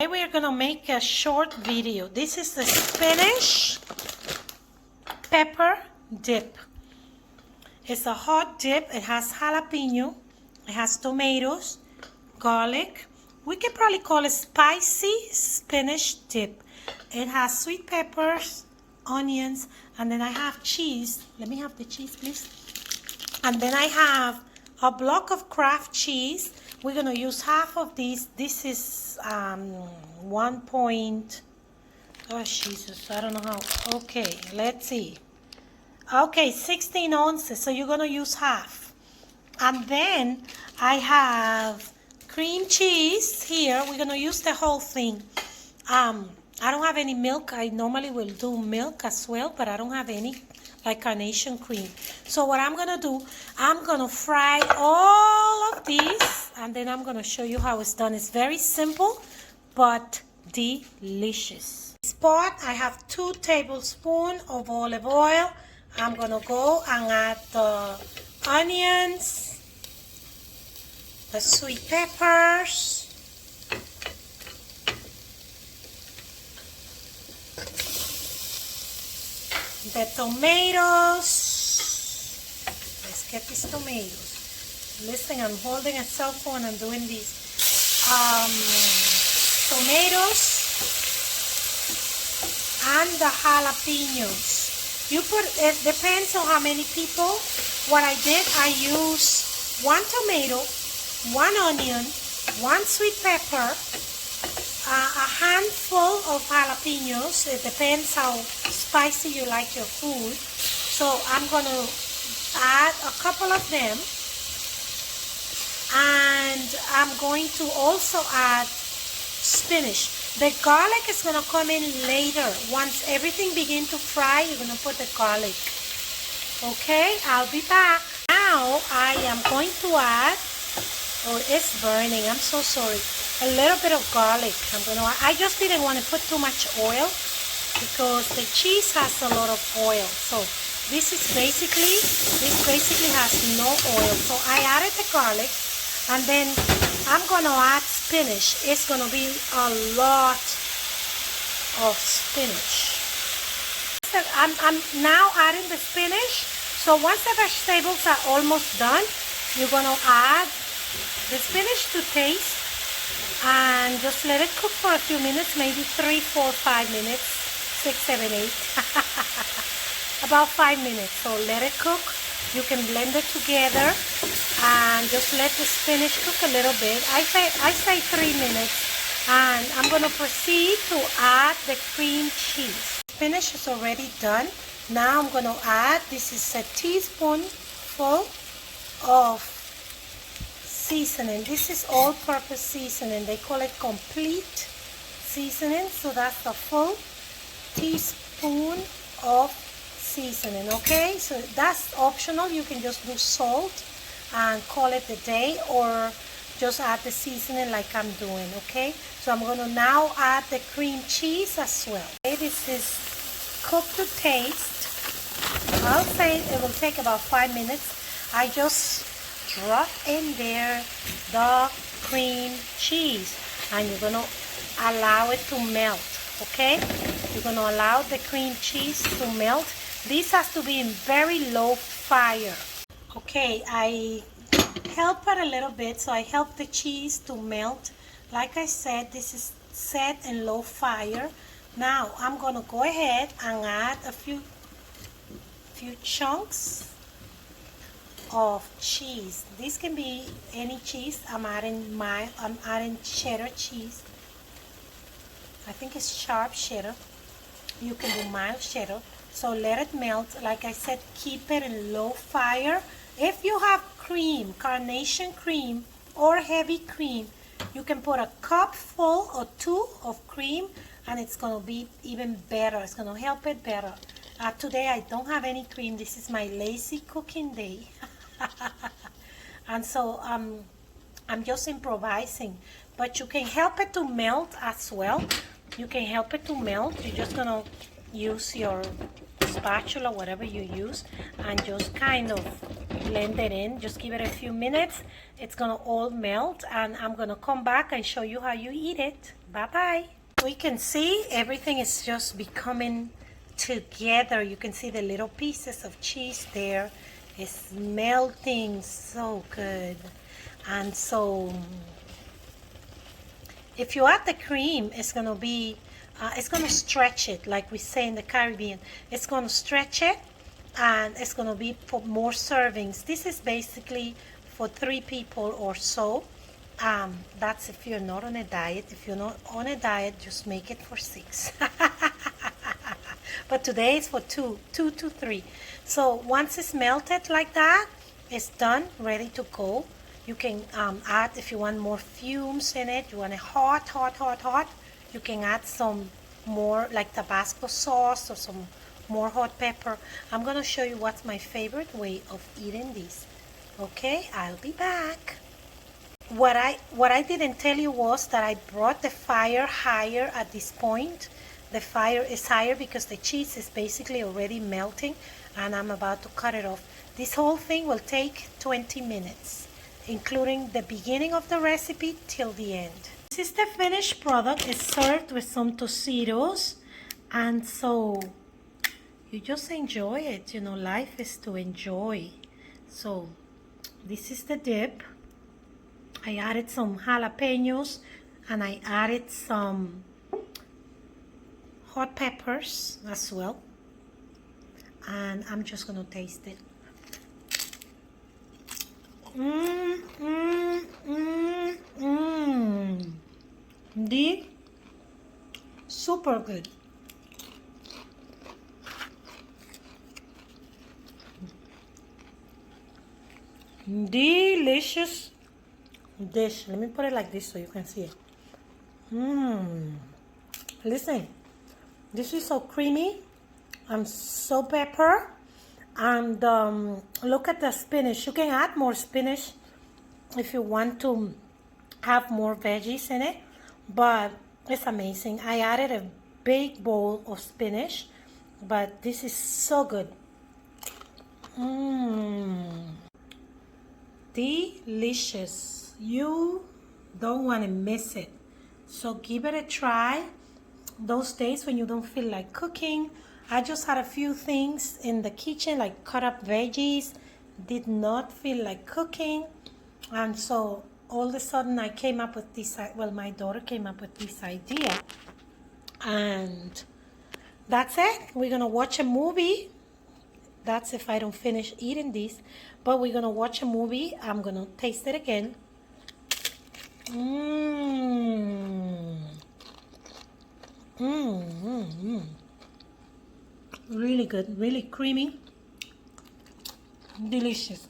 Today we are going to make a short video. This is the spinach pepper dip. It's a hot dip. It has jalapeno, it has tomatoes, garlic. We can probably call it spicy spinach dip. It has sweet peppers, onions, and then I have cheese. Let me have the cheese, please. And then I have a block of Kraft cheese. We're going to use half of these. This is 1 point. Oh, Jesus, I don't know how. Okay, let's see. Okay, 16 ounces. So you're going to use half. And then I have cream cheese here. We're going to use the whole thing. I don't have any milk. I normally will do milk as well, but I don't have any, like carnation cream. So what I'm going to do, I'm going to fry all of these, and then I'm going to show you how it's done. It's very simple, but delicious. This pot, I have 2 tablespoons of olive oil. I'm going to go and add the onions, the sweet peppers, the tomatoes. Let's get these tomatoes. Listen, I'm holding a cell phone and doing these. Tomatoes and the jalapeños. You put, it depends on how many people. What I did, I used 1 tomato, 1 onion, 1 sweet pepper, a handful of jalapeños. It depends how spicy you like your food. So I'm going to add a couple of them. And I'm going to also add spinach. The garlic is going to come in later. Once everything begins to fry, you're going to put the garlic. Okay, I'll be back. Now I am going to add, oh, it's burning. I'm so sorry. A little bit of garlic. I just didn't want to put too much oil because the cheese has a lot of oil. So this basically has no oil. So I added the garlic, and then I'm going to add spinach. It's going to be a lot of spinach. I'm now adding the spinach. So once the vegetables are almost done, you're going to add the spinach to taste. And just let it cook for a few minutes, maybe 3, 4, 5 minutes, 6, 7, 8. About 5 minutes. So let it cook. You can blend it together and just let the spinach cook a little bit. I say 3 minutes. And I'm going to proceed to add the cream cheese. Spinach is already done. Now I'm going to add, this is a teaspoonful of seasoning. This is all-purpose seasoning. They call it complete seasoning. So that's a full teaspoon of seasoning. Okay, so that's optional. You can just do salt and call it a day, or just add the seasoning like I'm doing. Okay, so I'm going to now add the cream cheese as well. Okay, this is cooked to taste. I'll say it will take about 5 minutes. I just drop in there the cream cheese, and you're going to allow it to melt. Okay, you're going to allow the cream cheese to melt. This has to be in very low fire. Okay, I help it a little bit, so I help the cheese to melt. Like I said, this is set in low fire. Now I'm going to go ahead and add a few chunks of cheese. This can be any cheese. I'm adding cheddar cheese. I think it's sharp cheddar. You can do mild cheddar. So let it melt. Like I said, keep it in low fire. If you have cream, carnation cream or heavy cream, you can put a cup full or 2 of cream, and it's going to be even better. It's going to help it better. Today I don't have any cream. This is my lazy cooking day. And so I'm just improvising, but you can help it to melt as well. You can help it to melt. You're just gonna use your spatula, whatever you use, and just kind of blend it in. Just give it a few minutes. It's gonna all melt, and I'm gonna come back and show you how you eat it. Bye-bye. We can see everything is just becoming together. You can see the little pieces of cheese there. It's melting so good. And so if you add the cream, it's gonna be it's gonna stretch it, like we say in the Caribbean. It's gonna stretch it, and it's gonna be for more servings. This is basically for 3 people or so. That's if you're not on a diet. If you're not on a diet, just make it for 6. But today it's for 2 to 3. So once it's melted like that, it's done, ready to go. You can add, if you want more fumes in it, you want it hot, you can add some more like Tabasco sauce or some more hot pepper. I'm gonna show you what's my favorite way of eating these. Okay, I'll be back. What I didn't tell you was that I brought the fire higher at this point. The fire is higher because the cheese is basically already melting, and I'm about to cut it off. This whole thing will take 20 minutes, including the beginning of the recipe till the end. This is the finished product. It's served with some Tostitos, and so you just enjoy it. You know, life is to enjoy. So this is the dip. I added some jalapeños, and I added some hot peppers as well, and I'm just gonna taste it. Super good. Delicious dish. Let me put it like this so you can see it. Listen, this is so creamy and so pepper. And look at the spinach. You can add more spinach if you want to have more veggies in it, but it's amazing. I added a big bowl of spinach, but this is so good. Delicious. You don't want to miss it. So give it a try. Those days when you don't feel like cooking, I just had a few things in the kitchen, like cut up veggies, did not feel like cooking, and so all of a sudden I came up with this, well, my daughter came up with this idea, and that's it. We're gonna watch a movie. That's if I don't finish eating these, but we're gonna watch a movie. I'm gonna taste it again. Really good, really creamy, delicious.